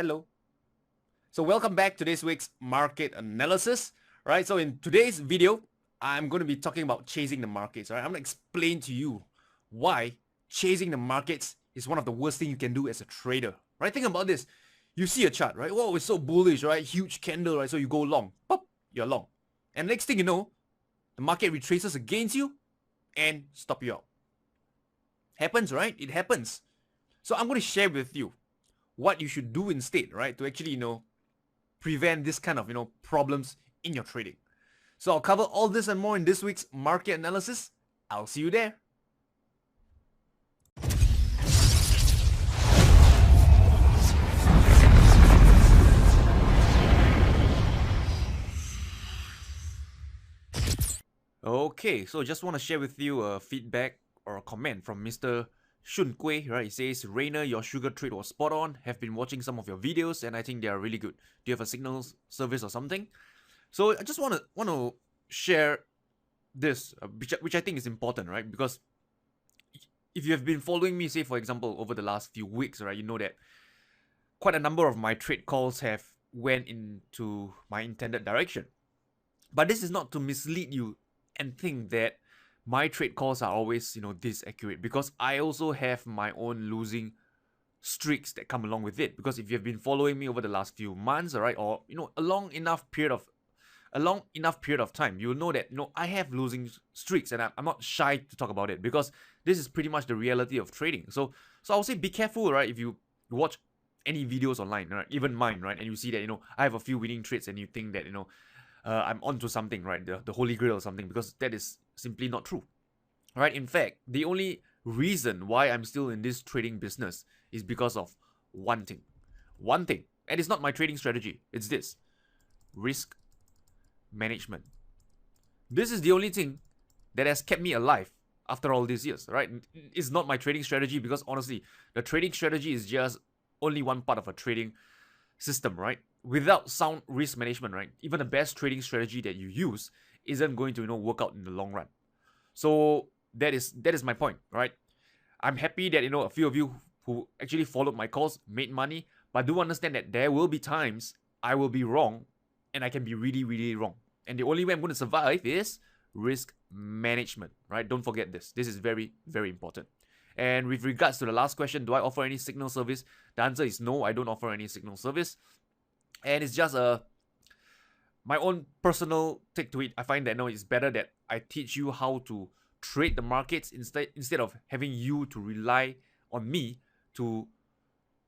Hello. So welcome back to this week's market analysis, right? So in today's video, I'm going to be talking about chasing the markets, right? I'm going to explain to you why chasing the markets is one of the worst things you can do as a trader, right? Think about this. You see a chart, right? Whoa, it's so bullish, right? Huge candle, right? So you go long, pop, you're long. And next thing you know, the market retraces against you and stop you out. Happens, right? It happens. So I'm going to share with you what you should do instead, right? To actually, prevent this kind of, problems in your trading. So I'll cover all this and more in this week's market analysis. I'll see you there. Okay, so just want to share with you a feedback or a comment from Mr. Shun Kui, right? He says, Rainer, your sugar trade was spot on. Have been watching some of your videos and I think they are really good. Do you have a signal service or something? So I just want to share this, which I think is important, right? Because if you have been following me, say for example, over the last few weeks, right, you know that quite a number of my trade calls have went into my intended direction. But this is not to mislead you and think that my trade calls are always, this accurate, because I also have my own losing streaks that come along with it. Because if you have been following me over the last few months, all right, or a long enough period of time, you'll know that I have losing streaks, and I'm not shy to talk about it, because this is pretty much the reality of trading. So I would say be careful, right? If you watch any videos online, right, even mine, right, and you see that I have a few winning trades, and you think that I'm onto something, right? The holy grail or something, because that is simply not true, right? In fact, the only reason why I'm still in this trading business is because of one thing, and it's not my trading strategy. It's this: risk management. This is the only thing that has kept me alive after all these years, right? It's not my trading strategy, because honestly, the trading strategy is just only one part of a trading system, right? Without sound risk management, right, even the best trading strategy that you use isn't going to work out in the long run. So that is my point, right? I'm happy that a few of you who actually followed my calls made money, but do understand that there will be times I will be wrong, and I can be really, really wrong. And the only way I'm going to survive is risk management, right? Don't forget this. This is very, very important. And with regards to the last question, do I offer any signal service? The answer is no, I don't offer any signal service. And it's just my own personal take to it. I find that it's better that I teach you how to trade the markets instead of having you to rely on me to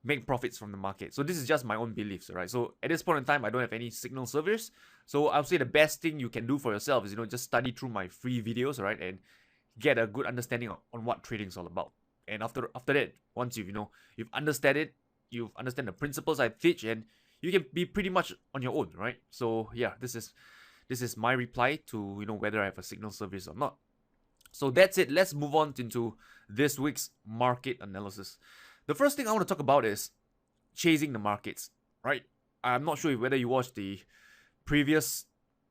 make profits from the market. So this is just my own beliefs, right? So at this point in time, I don't have any signal service. So I'll say the best thing you can do for yourself is just study through my free videos, right, and get a good understanding on what trading is all about. And after that, once you've understand it, you understand the principles I teach, and you can be pretty much on your own, right? So yeah, this is my reply to whether I have a signal service or not. So that's it. Let's move on into this week's market analysis. The first thing I want to talk about is chasing the markets, right? I'm not sure whether you watched the previous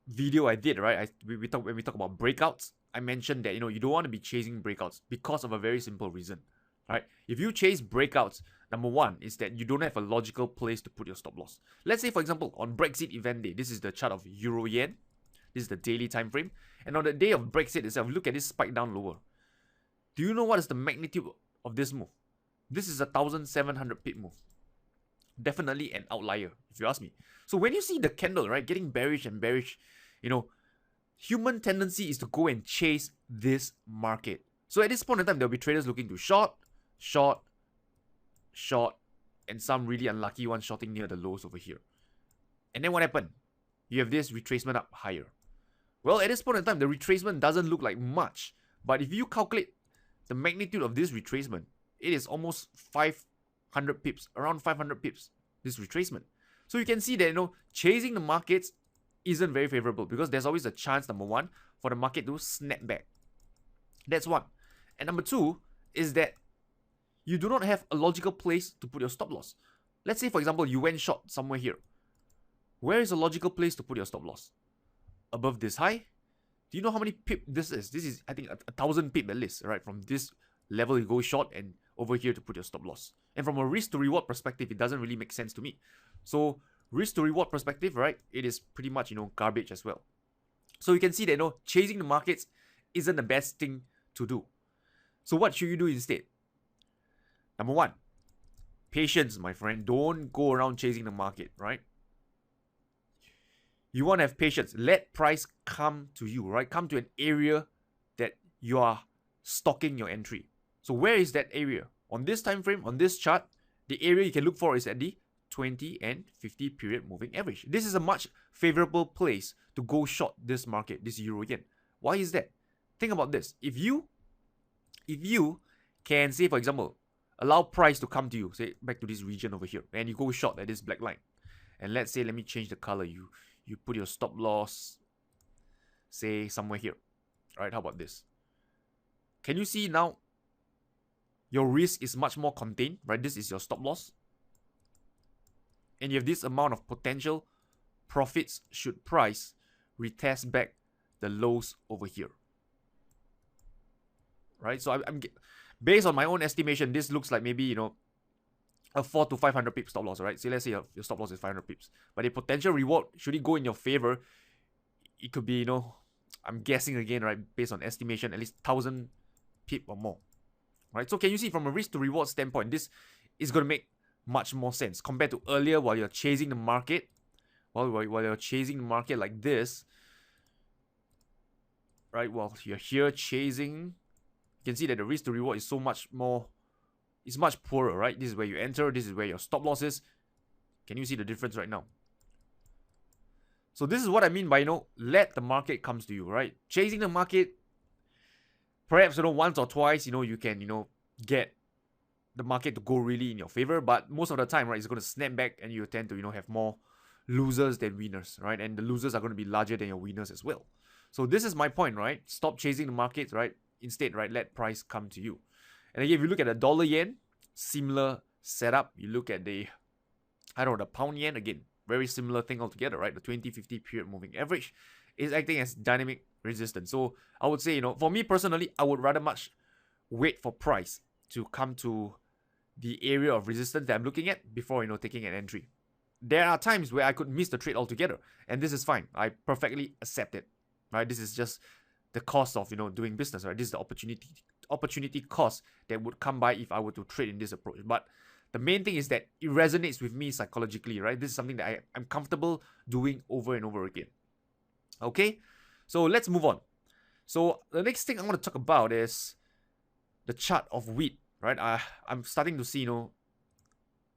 video I did, right? When we talk about breakouts, I mentioned that you don't want to be chasing breakouts because of a very simple reason, right? If you chase breakouts, number one is that you don't have a logical place to put your stop loss. Let's say, for example, on Brexit event day, this is the chart of Euro Yen. This is the daily time frame. And on the day of Brexit itself, look at this spike down lower. Do you know what is the magnitude of this move? This is a 1,700 pip move. Definitely an outlier, if you ask me. So when you see the candle, right, getting bearish and bearish, human tendency is to go and chase this market. So at this point in time, there'll be traders looking to short, and some really unlucky ones shorting near the lows over here. And then what happened? You have this retracement up higher. Well, at this point in time, the retracement doesn't look like much. But if you calculate the magnitude of this retracement, it is almost 500 pips, around 500 pips, this retracement. So you can see that, chasing the markets isn't very favorable, because there's always a chance, number one, for the market to snap back. That's one. And number two is that you do not have a logical place to put your stop loss. Let's say, for example, you went short somewhere here. Where is a logical place to put your stop loss? Above this high? Do you know how many pip this is? This is, I think, 1,000 pip at least, right? From this level, you go short, and over here to put your stop loss. And from a risk to reward perspective, it doesn't really make sense to me. So risk to reward perspective, right, it is pretty much, garbage as well. So you can see that, chasing the markets isn't the best thing to do. So what should you do instead? Number one, patience, my friend. Don't go around chasing the market, right? You want to have patience. Let price come to you, right? Come to an area that you are stocking your entry. So where is that area? On this time frame, on this chart, the area you can look for is at the 20 and 50 period moving average. This is a much favorable place to go short this market, this euro yen. Why is that? Think about this. If you can, say for example, allow price to come to you, say back to this region over here, and you go short at this black line. And let's say, let me change the color. You put your stop loss, say somewhere here. Right? How about this? Can you see now your risk is much more contained, right? This is your stop loss. And you have this amount of potential profits should price retest back the lows over here. Right? So I'm based on my own estimation, this looks like maybe, a 400 to 500 pips stop loss, right? So let's say your stop loss is 500 pips. But the potential reward, should it go in your favor, it could be, I'm guessing again, right, based on estimation, at least 1,000 pip or more. Right? So can you see from a risk to reward standpoint, this is going to make much more sense compared to earlier while you're chasing the market. While you're chasing the market like this, right? While you're here chasing, you can see that the risk to reward is so much more, it's much poorer, right? This is where you enter, this is where your stop loss is. Can you see the difference right now? So this is what I mean by, let the market comes to you, right? Chasing the market, perhaps, once or twice, you can, get the market to go really in your favor. But most of the time, right, it's going to snap back and you tend to, have more losers than winners, right? And the losers are going to be larger than your winners as well. So this is my point, right? Stop chasing the market, right? Instead, right, let price come to you. And again, if you look at the dollar yen, similar setup. You look at the, the pound yen, again, very similar thing altogether, right? The 20-50 period moving average is acting as dynamic resistance. So I would say, for me personally, I would rather much wait for price to come to the area of resistance that I'm looking at before, taking an entry. There are times where I could miss the trade altogether, and this is fine. I perfectly accept it, right? This is just the cost of, doing business, right? This is the opportunity cost that would come by if I were to trade in this approach. But the main thing is that it resonates with me psychologically, right? This is something that I'm comfortable doing over and over again. Okay, so let's move on. So the next thing I want to talk about is the chart of wheat, right? I'm starting to see,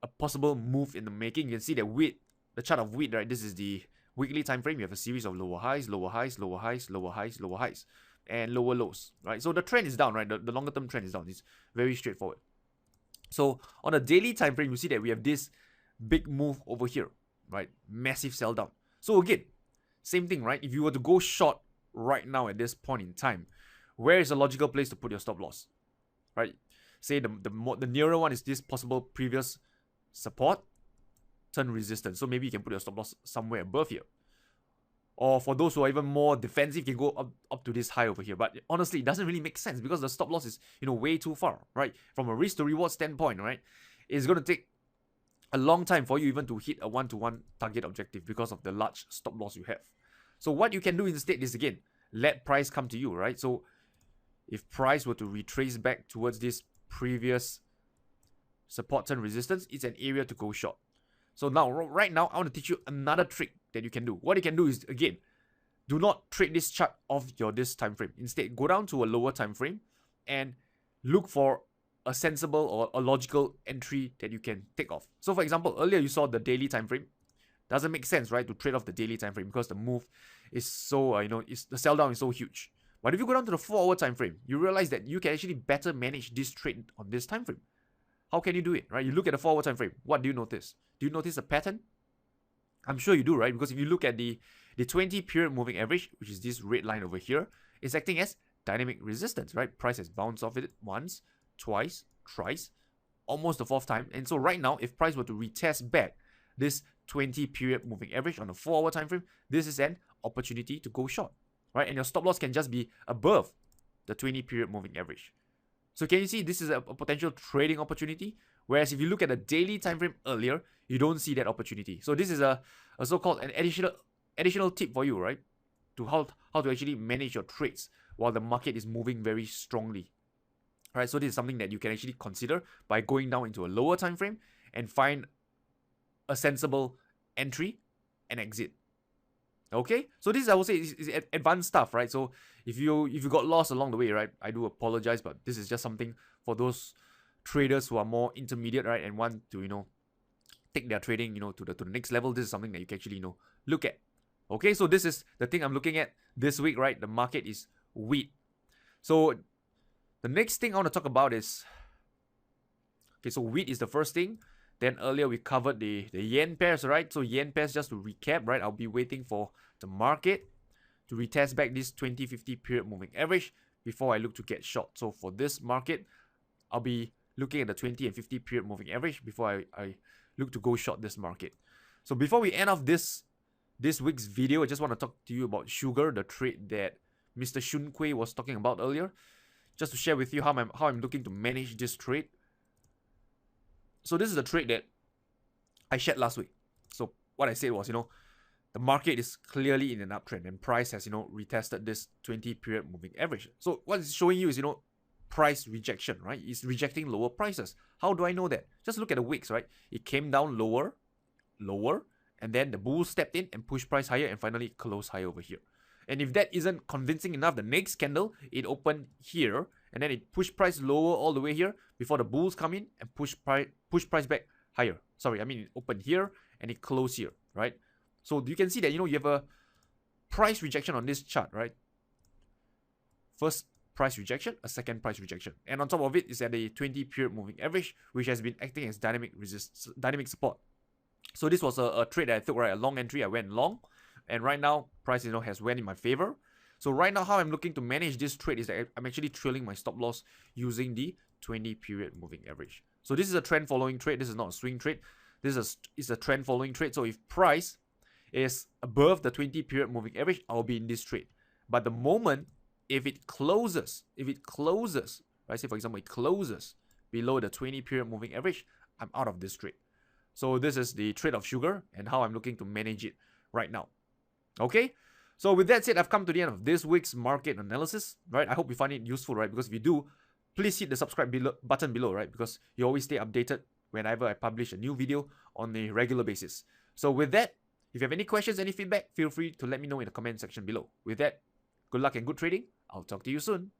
a possible move in the making. You can see that wheat, the chart of wheat, right? This is the weekly time frame. You have a series of lower highs, lower highs, lower highs, lower highs, lower highs, and lower lows, right? So the trend is down, right? The longer term trend is down. It's very straightforward. So on a daily time frame, you see that we have this big move over here, right? Massive sell down. So again, same thing, right? If you were to go short right now at this point in time, where is a logical place to put your stop loss, right? Say the nearer one is this possible previous support, turn resistance. So maybe you can put your stop loss somewhere above here. Or for those who are even more defensive, you can go up to this high over here. But honestly, it doesn't really make sense because the stop loss is, way too far, right? From a risk to reward standpoint, right? It's going to take a long time for you even to hit a one-to-one target objective because of the large stop loss you have. So what you can do instead is, again, let price come to you, right? So if price were to retrace back towards this previous support turn resistance, it's an area to go short. So now, right now, I want to teach you another trick that you can do. What you can do is, again, do not trade this chart off this time frame. Instead, go down to a lower time frame and look for a sensible or a logical entry that you can take off. So for example, earlier you saw the daily time frame. Doesn't make sense, right, to trade off the daily time frame because the move is so, the sell down is so huge. But if you go down to the 4-hour time frame, you realize that you can actually better manage this trade on this time frame. How can you do it, right? You look at the 4-hour time frame. What do you notice? Do you notice a pattern? I'm sure you do, right? Because if you look at the 20 period moving average, which is this red line over here, it's acting as dynamic resistance, right? Price has bounced off it once, twice, thrice, almost the 4th time. And so right now, if price were to retest back this 20 period moving average on the 4-hour time frame, this is an opportunity to go short, right? And your stop loss can just be above the 20 period moving average. So can you see this is a potential trading opportunity? Whereas if you look at the daily time frame earlier, you don't see that opportunity. So this is a so-called an additional tip for you, right? To how to actually manage your trades while the market is moving very strongly. Right, so this is something that you can actually consider by going down into a lower time frame and find a sensible entry and exit. Okay, so this, I would say, is advanced stuff, right? So if you got lost along the way, right, I do apologize, but this is just something for those traders who are more intermediate, right, and want to take their trading to the next level. This is something that you can actually look at. Okay, so this is the thing I'm looking at this week, right? The market is wheat. So the next thing I want to talk about is, okay, so wheat is the first thing. Then earlier we covered the yen pairs, right? So yen pairs, just to recap, right? I'll be waiting for the market to retest back this 20-50 period moving average before I look to get short. So for this market, I'll be looking at the 20 and 50 period moving average before I look to go short this market. So before we end off this week's video, I just want to talk to you about sugar, the trade that Mr. Shun Kui was talking about earlier. Just to share with you how I'm looking to manage this trade. So this is a trade that I shared last week. So what I said was, the market is clearly in an uptrend and price has, retested this 20 period moving average. So what it's showing you is, price rejection, right? It's rejecting lower prices. How do I know that? Just look at the wicks, right? It came down lower, and then the bull stepped in and pushed price higher and finally closed higher over here. And if that isn't convincing enough, the next candle, it opened here and then it pushed price lower all the way here before the bulls come in and push price back higher. Sorry, I mean it opened here and it closed here, right? So you can see that, you have a price rejection on this chart, right? First price rejection, a second price rejection. And on top of it is at a 20 period moving average, which has been acting as dynamic support. So this was a trade that I took, right? A long entry, I went long. And right now, price, has went in my favor. So right now, how I'm looking to manage this trade is that I'm actually trailing my stop loss using the 20 period moving average. So this is a trend following trade. This is not a swing trade. This is a trend following trade. So if price is above the 20 period moving average, I'll be in this trade. But the moment, if it closes, right? Say for example, it closes below the 20 period moving average, I'm out of this trade. So this is the trade of sugar and how I'm looking to manage it right now. Okay, so with that said, I've come to the end of this week's market analysis, right? I hope you find it useful, right? Because if you do, please hit the subscribe button below, right? Because you always stay updated whenever I publish a new video on a regular basis. So with that, if you have any questions, any feedback, feel free to let me know in the comment section below. With that, good luck and good trading. I'll talk to you soon.